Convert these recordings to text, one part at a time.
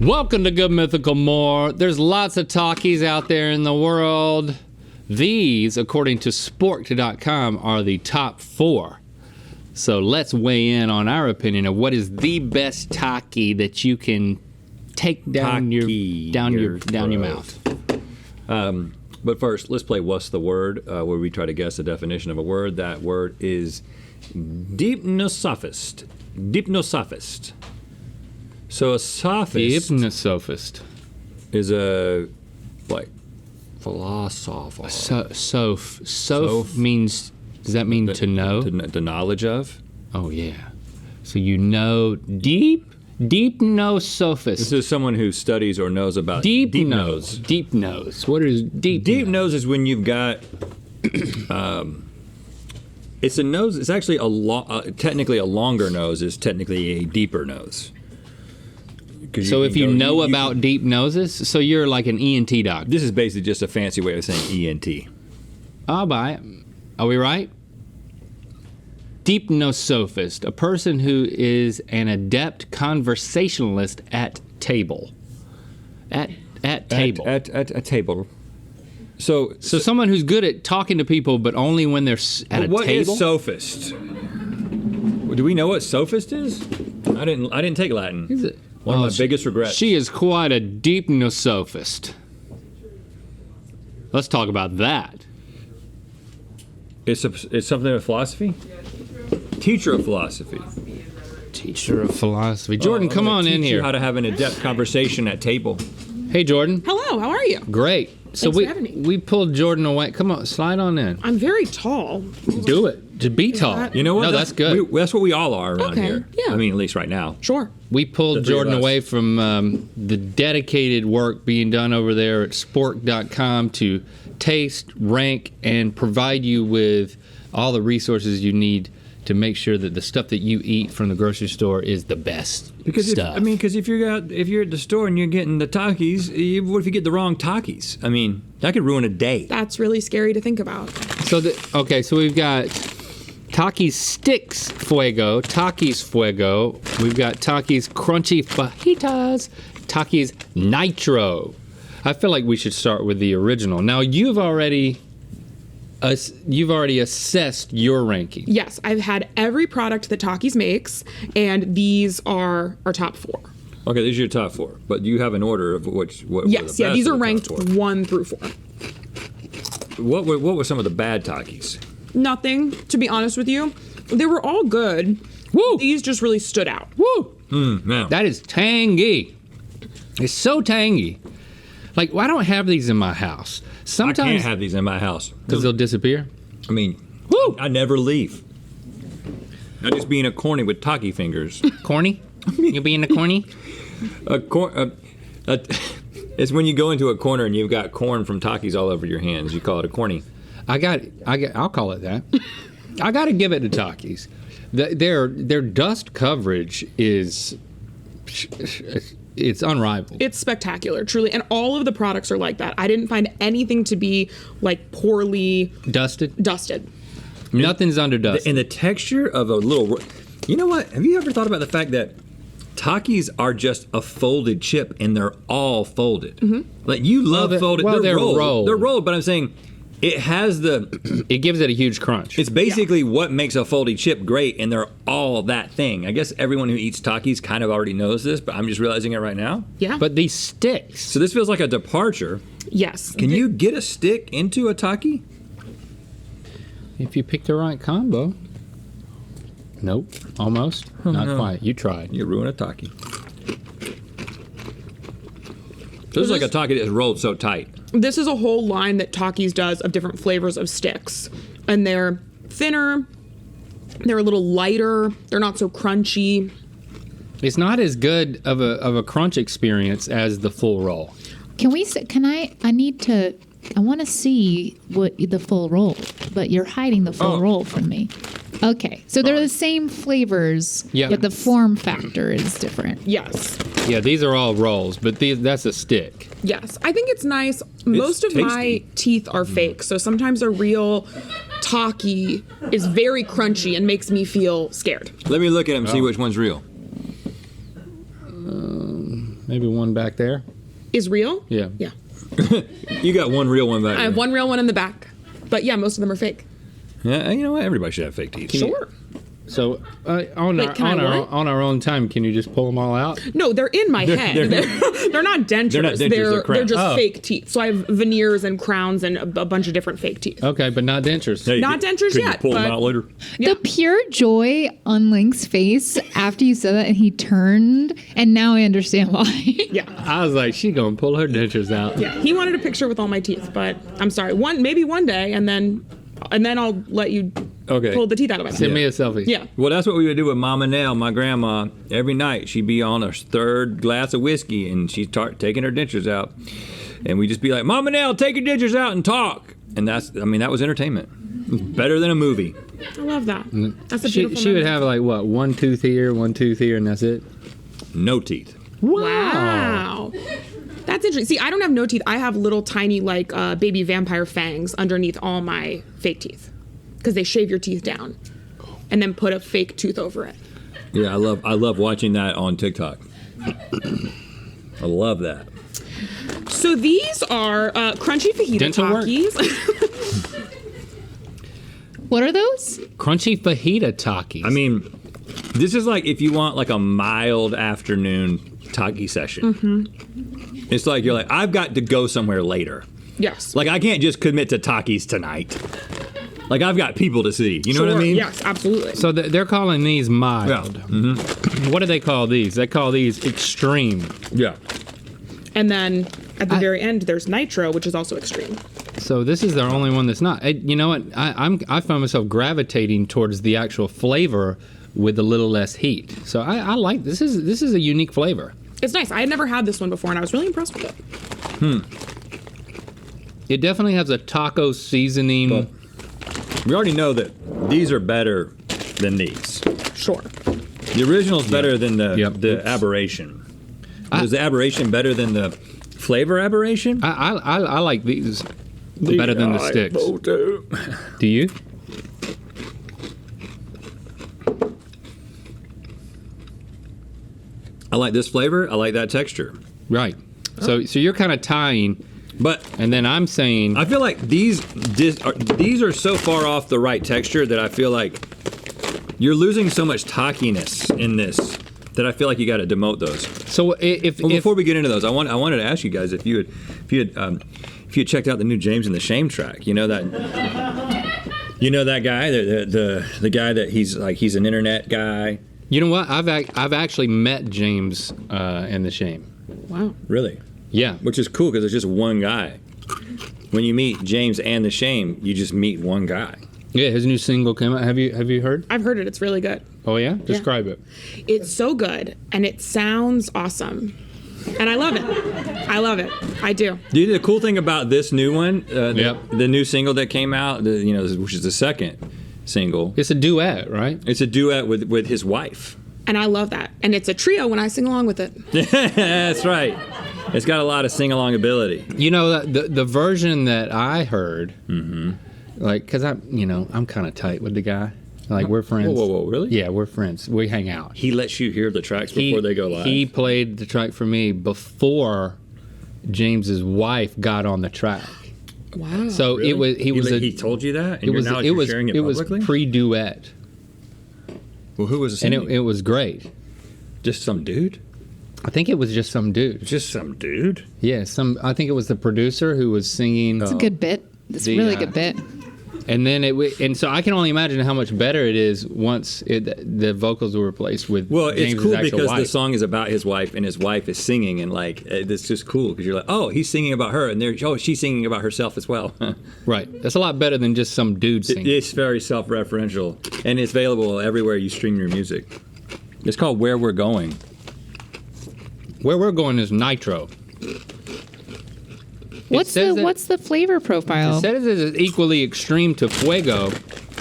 Welcome to Good Mythical More. There's lots of Takis out there in the world. These, according to Sporked.com, are the top 4. So let's weigh in on our opinion of what is the best Taki that you can take down your mouth. But first, let's play What's the Word, where we try to guess the definition of a word. That word is deepnosophist. Deepnosophist. So a sophist is a, like, philosopher. Soph means, does that mean to know? The knowledge of? Oh, yeah. So you know deep nose sophist. This is someone who studies or knows about deep nose. Deep nose. What is deep nose? Is when you've got, it's a nose, it's actually technically a longer nose is technically a deeper nose. So if you know about deep noses, so you're like an ENT doctor. This is basically just a fancy way of saying ENT. I'll buy it. Are we right? Deep nosophist, a person who is an adept conversationalist at table. At table. At table. So someone who's good at talking to people, but only when they're at a table. What is sophist? Do we know what sophist is? I didn't take Latin. Is it? One of my biggest regrets. She is quite a deep nosophist. Let's talk about that. It's something of philosophy? Teacher of philosophy. Teacher of philosophy. Jordan, come on in here. How to have an adept conversation at table. Hey, Jordan. Hello, how are you? Great. So Thanks for having me. we pulled Jordan away. Come on, slide on in. I'm very tall. Do it. To be tall. You know what? No, that's good. That's what we all are around Okay, here. yeah. I mean, at least right now. Sure. We pulled Jordan away from the dedicated work being done over there at Sporked.com to taste, rank, and provide you with all the resources you need to make sure that the stuff that you eat from the grocery store is the best stuff. Because if you're at the store and you're getting the Takis, what if you get the wrong Takis? I mean, that could ruin a day. That's really scary to think about. So we've got Takis Sticks Fuego, Takis Fuego. We've got Takis Crunchy Fajitas, Takis Nitro. I feel like we should start with the original. Now, you've already assessed your ranking. Yes, I've had every product that Takis makes, and these are our top 4. Okay, these are your top 4, but you have an order of what Yes, the best these of are the ranked top 4. 1 through 4. What were some of the bad Takis? Nothing, to be honest with you. They were all good. Woo! These just really stood out. Woo! Yeah. That is tangy. It's so tangy. Like, I don't have these in my house. Sometimes I can't have these in my house. Because they'll disappear? I mean, Woo! I never leave. I'm just being a corny with Taki fingers. Corny? You being a corny? It's when you go into a corner and you've got corn from Takis all over your hands. You call it a corny. I'll call it that. I got to give it to Takis. Their dust coverage is it's unrivaled. It's spectacular, truly. And all of the products are like that. I didn't find anything to be like poorly dusted. Nothing's underdusted. And the texture of a little... You know what? Have you ever thought about the fact that Takis are just a folded chip and they're all folded? Mm-hmm. Like, you love folded... Well, they're rolled. They're rolled, but I'm saying... It has it gives it a huge crunch. It's basically what makes a folded chip great, and they're all that thing. I guess everyone who eats Takis kind of already knows this, but I'm just realizing it right now. Yeah. But these sticks. So this feels like a departure. Yes. Can you get a stick into a Taki? If you pick the right combo. Nope. Almost. Not quite. You tried. You ruin a Taki. So this is like a Taki that's rolled so tight. This is a whole line that Takis does of different flavors of sticks. And they're thinner, they're a little lighter, they're not so crunchy. It's not as good of a crunch experience as the full roll. I want to see what the full roll, but you're hiding the full roll from me. Okay, so they're the same flavors, but the form factor is different. Yes. Yeah, these are all rolls, but that's a stick. Yes, I think it's nice. Most of my teeth are fake, so sometimes a real Taki is very crunchy and makes me feel scared. Let me look at them and see which one's real. Maybe one back there. Is real? Yeah. Yeah. You got one real one back I have there. one real one in the back. But yeah, most of them are fake. Yeah, you know what? Everybody should have fake teeth. Sure. So on Wait, can I what? our own time, can you just pull them all out? No, they're in my head. They're not dentures. They're not dentures, they're crowns. just fake teeth. So I have veneers and crowns and a bunch of different fake teeth. Okay, but not dentures. Hey, Not dentures could yet, You pull them but- out later. Yeah. The pure joy on Link's face after you said that, and he turned, and now I understand why. Yeah. I was like, she gonna pull her dentures out. Yeah. He wanted a picture with all my teeth, but I'm sorry. Maybe one day, and then I'll let you Okay. pull the teeth out of my mouth. Send me a selfie. Yeah. Well, that's what we would do with Mama Nell, my grandma. Every night she'd be on her third glass of whiskey and she'd start taking her dentures out. And we'd just be like, Mama Nell, take your dentures out and talk. And that was entertainment. It was better than a movie. I love that. That's a She beautiful would memory. have like what, one tooth here, and that's it. No teeth. Wow. That's interesting. See, I don't have no teeth. I have little tiny like baby vampire fangs underneath all my fake teeth because they shave your teeth down and then put a fake tooth over it. Yeah, I love watching that on TikTok. I love that. So these are crunchy fajita Dental work. Takis. What are those? Crunchy fajita Takis. I mean, this is like if you want like a mild afternoon Taki session. Mm-hmm. It's like you're like, I've got to go somewhere later. Yes. Like I can't just commit to Takis tonight. Like I've got people to see. You know what I mean? Yes, absolutely. So they're calling these mild. Yeah. Mm-hmm. What do they call these? They call these extreme. Yeah. And then at the very end, there's nitro, which is also extreme. So this is the only one that's not. You know what? I find myself gravitating towards the actual flavor with a little less heat. So I like this. This is a unique flavor. It's nice. I had never had this one before, and I was really impressed with it. It definitely has a taco seasoning. Well, we already know that these are better than these. Sure. The original's better than the aberration. Was the aberration better than the flavor aberration? I like these better than the sticks. Do you? I like this flavor. I like that texture. Right. So you're kind of tying, But and then I'm saying I feel like these are so far off the right texture that I feel like you're losing so much takiness in this that I feel like you got to demote those. so. If Before we get into those, I wanted to ask you guys if you had checked out the new James and the Shame track. You know that guy, the guy that he's an internet guy. you know what, I've actually met James and the Shame. Wow. Really? Yeah. Which is cool because it's just one guy. When you meet James and the Shame, you just meet one guy. Yeah, his new single came out. Have you heard? I've heard it. It's really good. Oh yeah? Describe it. It's so good, and it sounds awesome. And I love it. I love it. I do. Dude, the cool thing about this new one, Yep. the new single that came out, which is the second single, It's a duet, right? it's a duet with his wife. And I love that. And it's a trio when I sing along with it. That's right. It's got a lot of sing-along ability. You know, the version that I heard, like, because I'm kind of tight with the guy. Like, we're friends. Whoa, really? Yeah, we're friends. We hang out. He lets you hear the tracks before they go live. He played the track for me before James's wife got on the track. Wow. So Really? he he told you that, and it was you're sharing it was publicly? pre-duet, Well, who was and singing? it was great. Just some dude? I think it was just some dude. Just some dude? Yeah, I think it was the producer who was singing. It's a good bit. It's a The, really good bit. And then and so I can only imagine how much better it is once the vocals were replaced with. Well, it's James's cool actual because wife. the song is about his wife, and his wife is singing, and like it's just cool because you're like, oh, he's singing about her, and she's singing about herself as well. Right, that's a lot better than just some dude singing. It's very self-referential, and it's available everywhere you stream your music. It's called Where We're Going. Where we're going is nitro. What's the flavor profile? It says it is equally extreme to Fuego,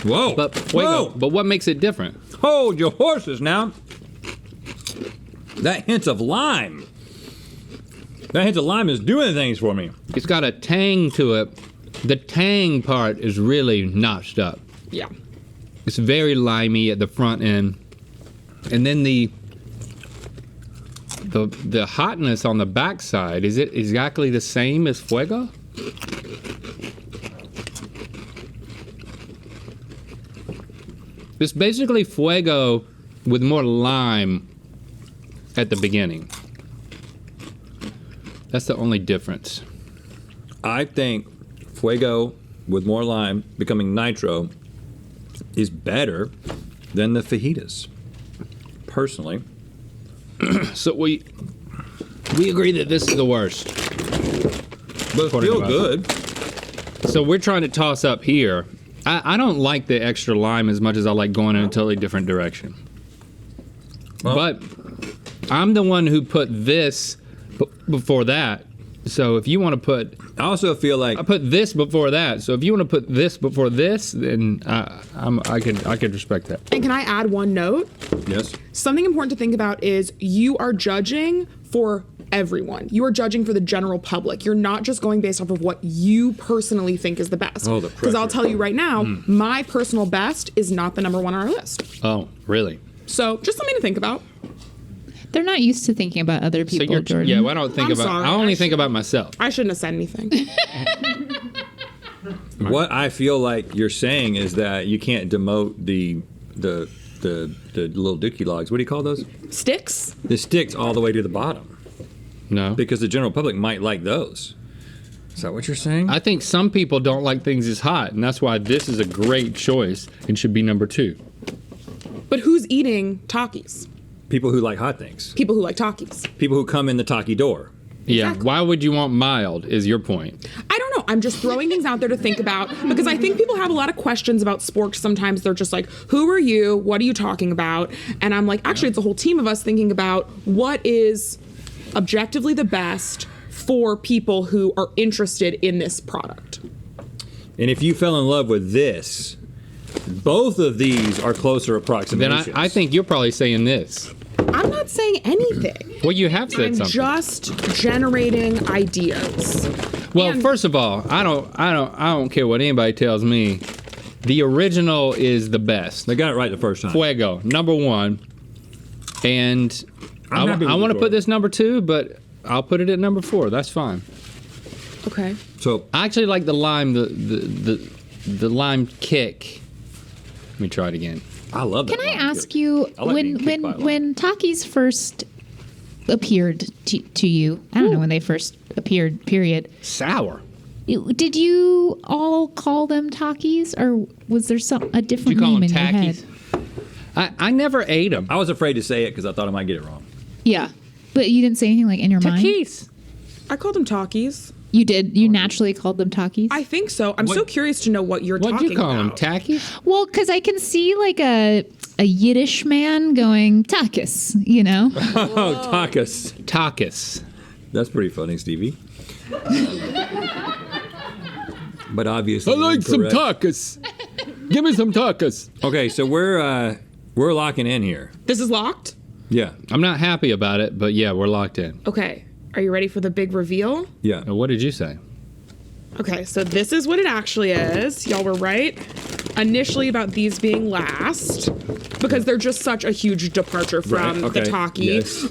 Whoa! but Fuego. Whoa! But what makes it different? Hold your horses now. That hint of lime. That hint of lime is doing things for me. It's got a tang to it. The tang part is really notched up. Yeah. It's very limey at the front end, and then the the hotness on the backside, is it exactly the same as Fuego? It's basically Fuego with more lime at the beginning. That's the only difference. I think Fuego with more lime becoming nitro is better than the fajitas, personally. So we agree that this is the worst. But feel good. So we're trying to toss up here. I don't like the extra lime as much as I like going in a totally different direction. Well, but I'm the one who put this before that. So if you want to put... I also feel like... I put this before that. So if you want to put this before this, then I could respect that. And can I add one note? Yes. Something important to think about is you are judging for everyone. You are judging for the general public. You're not just going based off of what you personally think is the best. Oh, the pressure. Because I'll tell you right now, my personal best is not the number one on our list. Oh, really? So just something to think about. They're not used to thinking about other people, So Jordan. yeah, well, I don't think I'm about... sorry. I only think about myself. I shouldn't have said anything. What I feel like you're saying is that you can't demote the little dookie logs. What do you call those? Sticks? The sticks all the way to the bottom. No. Because the general public might like those. Is that what you're saying? I think some people don't like things as hot, and that's why this is a great choice and should be number 2. But who's eating Takis? People who like hot things. People who like Takis. People who come in the Taki door. Yeah. Exactly. Why would you want mild is your point. I don't know. I'm just throwing things out there to think about because I think people have a lot of questions about Sporked. Sometimes they're just like, who are you? What are you talking about? And I'm like, actually, it's a whole team of us thinking about what is objectively the best for people who are interested in this product. And if you fell in love with this, both of these are closer Then approximations. I think you're probably saying this. I'm not saying anything. Well, you have said I'm something. just generating ideas. Well, And- first of all, I don't care what anybody tells me. The original is the best. They got it right the first time. Fuego, number 1. And I'm happy with I want to yours. put this number 2, but I'll put it at number 4. That's fine. Okay. So I actually like the lime, the lime kick. Let me try it again. I love that. Can I lime ask kick. you, I like being kicked by a lime. when Takis first appeared to you, I don't know when they first appeared, period, Sour. did you all call them Takis, or was there a Did different you call name them in your Takis? head? I never ate them. I was afraid to say it because I thought I might get it wrong. Yeah, but you didn't say anything like in your mind? Takis. I called them Takis. You did. You naturally called them Takis? I think so. I'm so curious to know what you're What'd talking you call them? about. Takis? Well, because I can see like a Yiddish man going Takis, you know? Oh, Takis. Takis. That's pretty funny, Stevie. But obviously, I like some incorrect. tacos. Give me some tacos. Okay, so we're locking in here. This is locked? Yeah, I'm not happy about it, but yeah, we're locked in. Okay. Are you ready for the big reveal? yeah. Now, what did you say? Okay, so this is what it actually is. Y'all were right initially about these being last because they're just such a huge departure from Right, the okay, Taki. yes.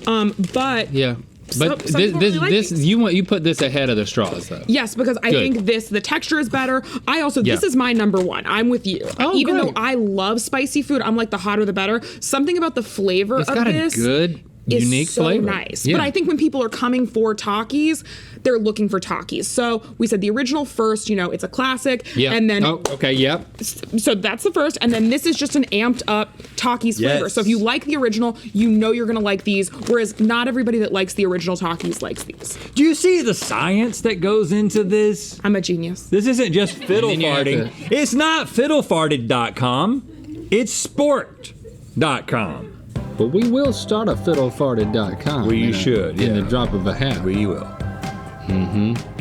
But Yeah, but some people really like these. you put this ahead of the straws though. yes, because I Good. think the texture is better. I also this Yeah. is my number 1. I'm with you. Oh, Even great. though I love spicy food, I'm like the hotter the better. Something about the flavor It's of got this a good, is unique so flavor. nice. Yeah. But I think when people are coming for Takis, they're looking for Takis. So we said the original first, it's a classic. Yeah. And then oh, okay. Yep. so that's the first, and then this is just an amped up Takis flavor. Yes. So if you like the original, you're gonna like these. Whereas not everybody that likes the original Takis likes these. Do you see the science that goes into this? I'm a genius. This isn't just fiddle then you have farting. It's not fiddlefarted.com. It's sporked.com. But we will start a fiddlefarted.com. We should, in yeah. the drop of a hat. We will.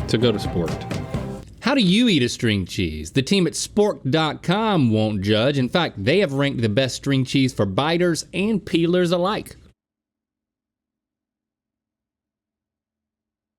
So go to Sporked. How do you eat a string cheese? The team at Sporked.com won't judge. In fact, they have ranked the best string cheese for biters and peelers alike.